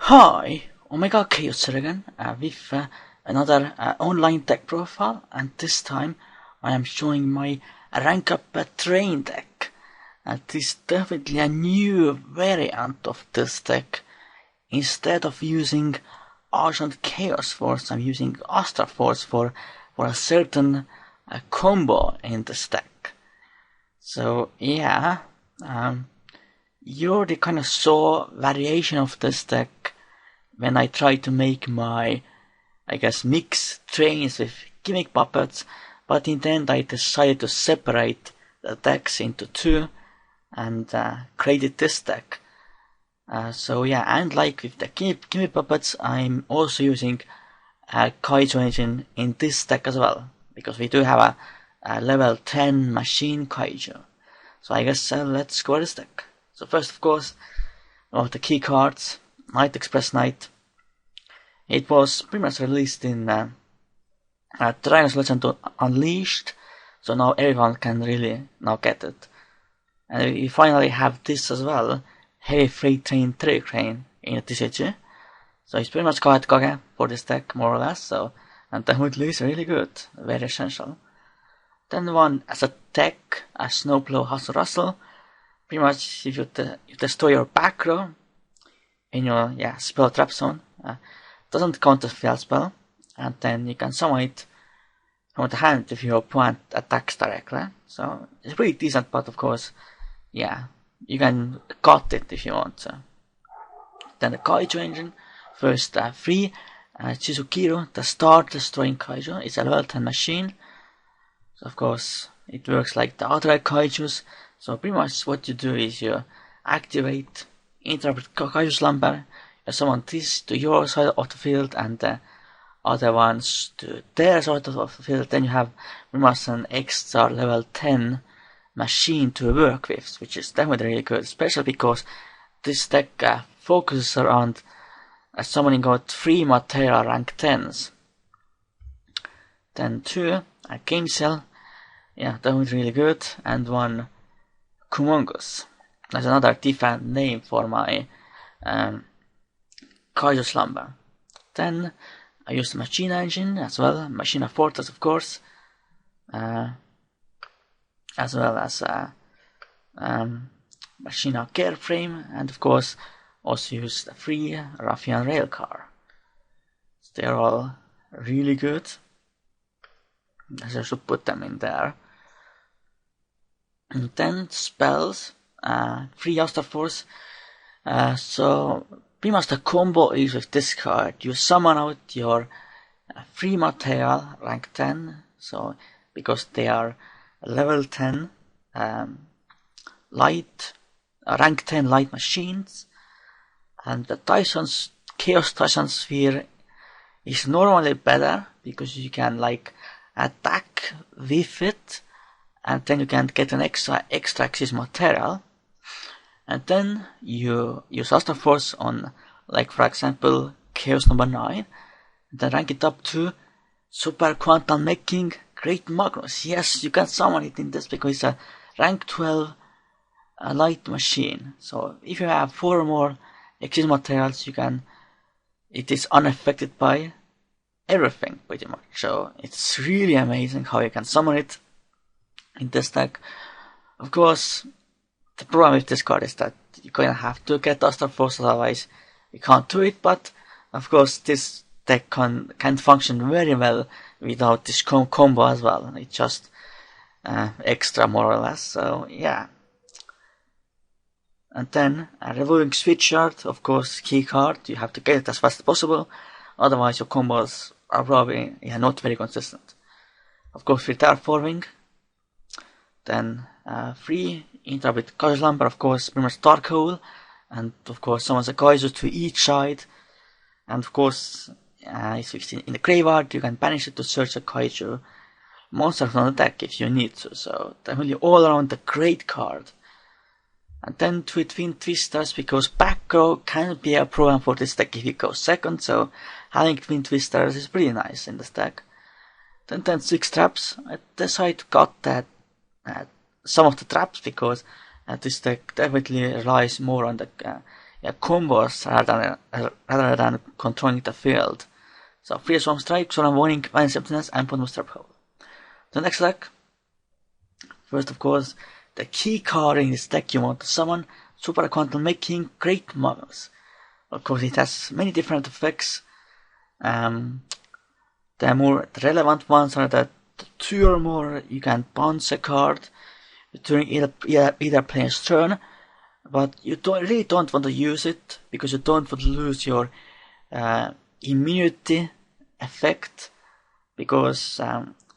Hi, Omega Khaos here again with another online deck profile, and this time I am showing my rank up train deck. This is definitely a new variant of this deck. Instead of using Argent Chaos Force, I'm using Astra Force for a certain combo in this deck. So yeah, you already kind of saw variation of this deck when I tried to make my, mix trains with gimmick puppets, but in the end I decided to separate the decks into two and created this deck. So yeah, and like with the gimmick puppets, I'm also using a Kaiju engine in this deck as well, because we do have a level 10 machine Kaiju. So I guess let's go this deck. So first, of course, of the key cards, Night Express Knight. It was pretty much released in Tyrannus Legend Unleashed, so now everyone can really now get it. And we finally have this as well, Heavy Freight Train Train in a TCG. So it's pretty much Kage for this deck, more or less, so, and definitely is really good, very essential. Then one as a tech, a Snowplow Hustle Rustle. Pretty much if you destroy your back row in your spell trap zone, doesn't count as fail spell, and then you can summon it from the hand if your opponent attacks directly. So it's pretty decent, but of course, yeah, you can cut it if you want to. Then the Kaiju engine, first free Chizukiro, the Star Destroying Kaiju. It's a level 10 machine, so of course it works like the other Kaijus. So pretty much what you do is you activate Interrupt Kaiju Slumber, you summon this to your side of the field and the other ones to their side of the field. Then you have pretty much an extra level 10 machine to work with, which is definitely really good, especially because this deck focuses around summoning out 3 material rank 10s. Then 2, a Game Cell, definitely really good, and 1 Kumongus. That's another different name for my Kaiju Slumber. Then I used the Machine Engine as well, Machina Fortress of course, as well as Machina Careframe, and of course also used the free Ruffian Railcar. So they're all really good, so I should put them in there. And then spells, free Astra Force. So pretty much the combo is with this card. You summon out your free material rank 10. So because they are level 10 light, rank 10 light machines, and the Chaos Titan Sphere is normally better because you can attack with it, and then you can get an extra access material, and then you use Astra Force on, for example, Chaos number 9, and then rank it up to Super Quantum Making Great Magnus. Yes, you can summon it in this because it's a rank 12 light machine. So if you have 4 or more access materials, it is unaffected by everything pretty much. So it's really amazing how you can summon it in this deck. Of course, the problem with this card is that you're going to have to get Astra Force, otherwise you can't do it, but of course this deck can function very well without this combo as well. It's just extra more or less, so yeah. And then a Revolving Switch Yard, of course, key card, you have to get it as fast as possible, otherwise your combos are probably not very consistent. Of course, with Terraforming, then free Interrupt Kaiju Slumber, of course, pretty much Dark Hole, and of course summons a Kaiju to each side, and of course if it's in the graveyard you can banish it to search a Kaiju monster from the deck if you need to. So definitely all around a great card. And then Twin Twisters, because back row can be a problem for this deck if you go second, so having Twin Twisters is pretty nice in this deck. Then 6 traps. I decided to cut that some of the traps because this deck definitely relies more on the combos rather than controlling the field. So free swarm strike, solar warning, balance emptiness, and bottom strap hole. The next deck. First, of course, the key card in this deck you want to summon, Super Quantum Making Great Magnus. Of course, it has many different effects. The more relevant ones are that 2 or more you can bounce a card during either player's turn, but you really don't want to use it because you don't want to lose your immunity effect. Because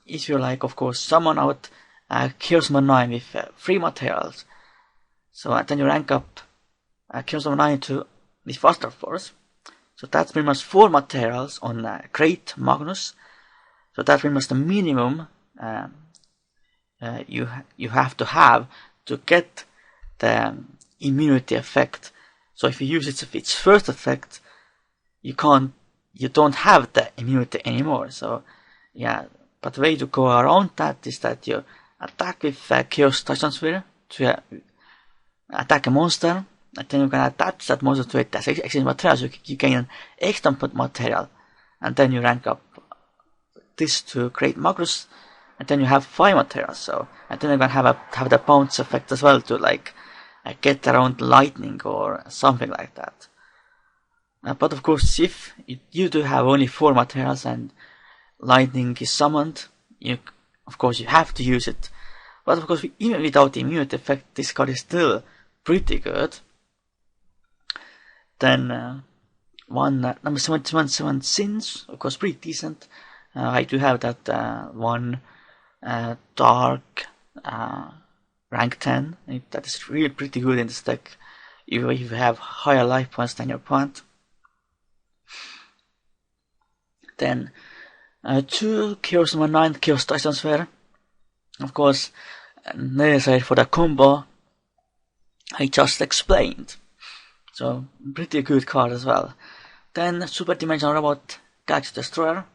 if you of course, summon out Khaos number 9 with 3 materials, so then you rank up Khaos number 9 to the Faster Force. So that's pretty much 4 materials on Great Magnus. So that's pretty much the minimum you have to get the immunity effect. So if you use its first effect, you don't have the immunity anymore. So yeah, but the way to go around that is that you attack with Khaos Touchdown Sphere to attack a monster, and then you can attach that monster to it as exchange material, so you gain an extra material, and then you rank up this to Great Magnus, and then you have 5 materials. So, and then you can have the bounce effect as well to get around lightning or something like that. But of course, if you do have only 4 materials and lightning is summoned, of course you have to use it. But of course, even without the immunity effect, this card is still pretty good. Then number 777 Sins, of course, pretty decent. I do have that one dark rank 10. That is really pretty good in this deck if you have higher life points than your opponent. Then 2 Khaos number 9 Khaos Touchdown Sphere. Of course, necessary for the combo I just explained. So pretty good card as well. Then Super Dimensional Robot Galaxy Destroyer.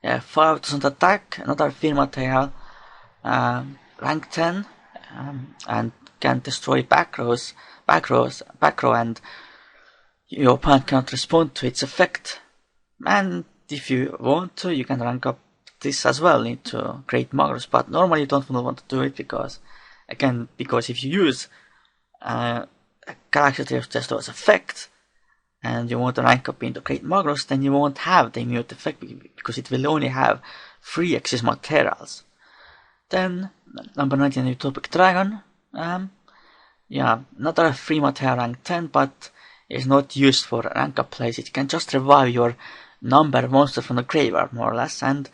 5% attack, another field material, rank 10, and can destroy back row, and your opponent cannot respond to its effect. And if you want to, you can rank up this as well into Great Magnus, but normally you don't want to do it because if you use Galaxy Destroyer's effect and you want to rank up into Great Magnus, then you won't have the immunity effect because it will only have 3 excess materials. Then number 19 Utopic Dragon. Another 3 material rank 10, but is not used for rank up plays. It can just revive your number monster from the graveyard more or less, and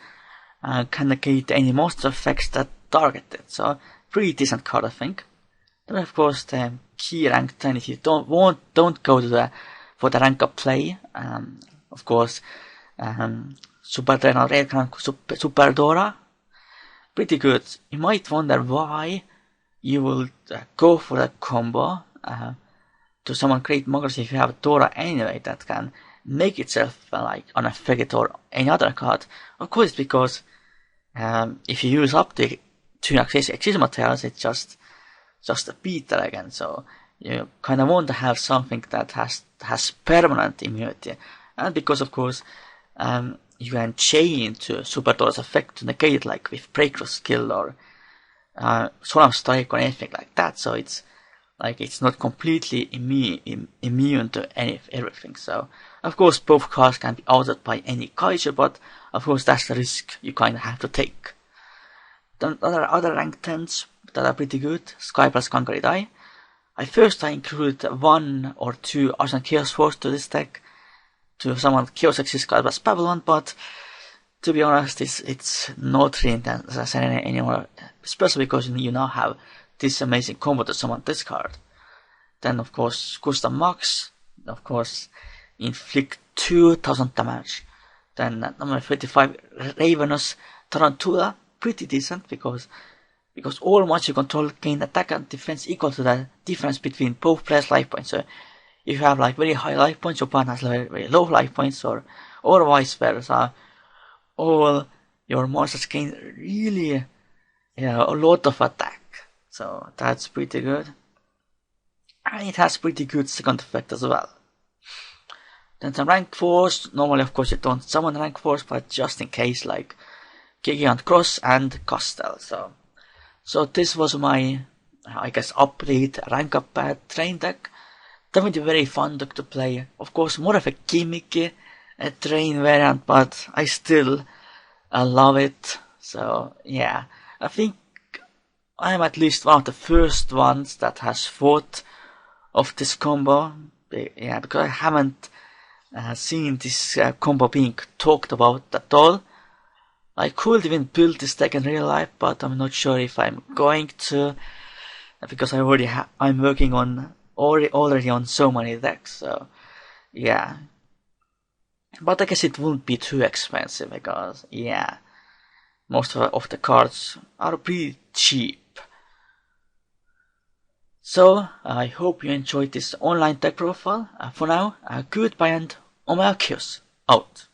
can negate any monster effects that target it. So pretty decent card, I think. Then of course the key rank 10, if you don't go to for the rank up play. Of course, Super Dragon Red Crown Super Dora, pretty good. You might wonder why you will go for that combo to summon Great Magnus if you have Dora anyway that can make itself unaffected or any other card. Of course, it's because if you use up the 2 access materials, it's just a beater again. So you kind of want to have something that has permanent immunity, and because of course you can chain to Super Dora's effect to negate, like with Breakthrough Skill or Solemn Strike or anything like that. So it's not completely immune to everything. So of course both cards can be altered by any kaiju, but of course that's the risk you kind of have to take. Then other rank 10s that are pretty good. Sky plus Concrete Eye. I included 1 or 2 Arsenal Chaos Force to this deck to summon Chaos Exist Sky plus Babylon, but to be honest, it's not really necessary anymore, especially because you now have this amazing combo to summon this card. Then of course Custom Max, of course, inflict 2000 damage. Then number 35 Ravenous Tarantula, pretty decent because all monsters you control gain attack and defense equal to the difference between both players' life points. So if you have very high life points, your opponent has very low life points, or vice versa. All your monsters gain really a lot of attack. So that's pretty good. And it has pretty good second effect as well. Then some rank 4s. Normally, of course, you don't summon rank 4s, but just in case, like Gigant Cross and Castle. So this was my, I guess, update rank up train deck. Definitely very fun deck to play. Of course, more of a gimmicky train variant, but I still love it. So yeah, I think I am at least one of the first ones that has thought of this combo. Yeah, because I haven't seen this combo being talked about at all. I could even build this deck in real life, but I'm not sure if I'm going to, because I'm working on already on so many decks. So yeah, but I guess it won't be too expensive because yeah, most of the cards are pretty cheap. So I hope you enjoyed this online deck profile. For now, goodbye and Khaos out.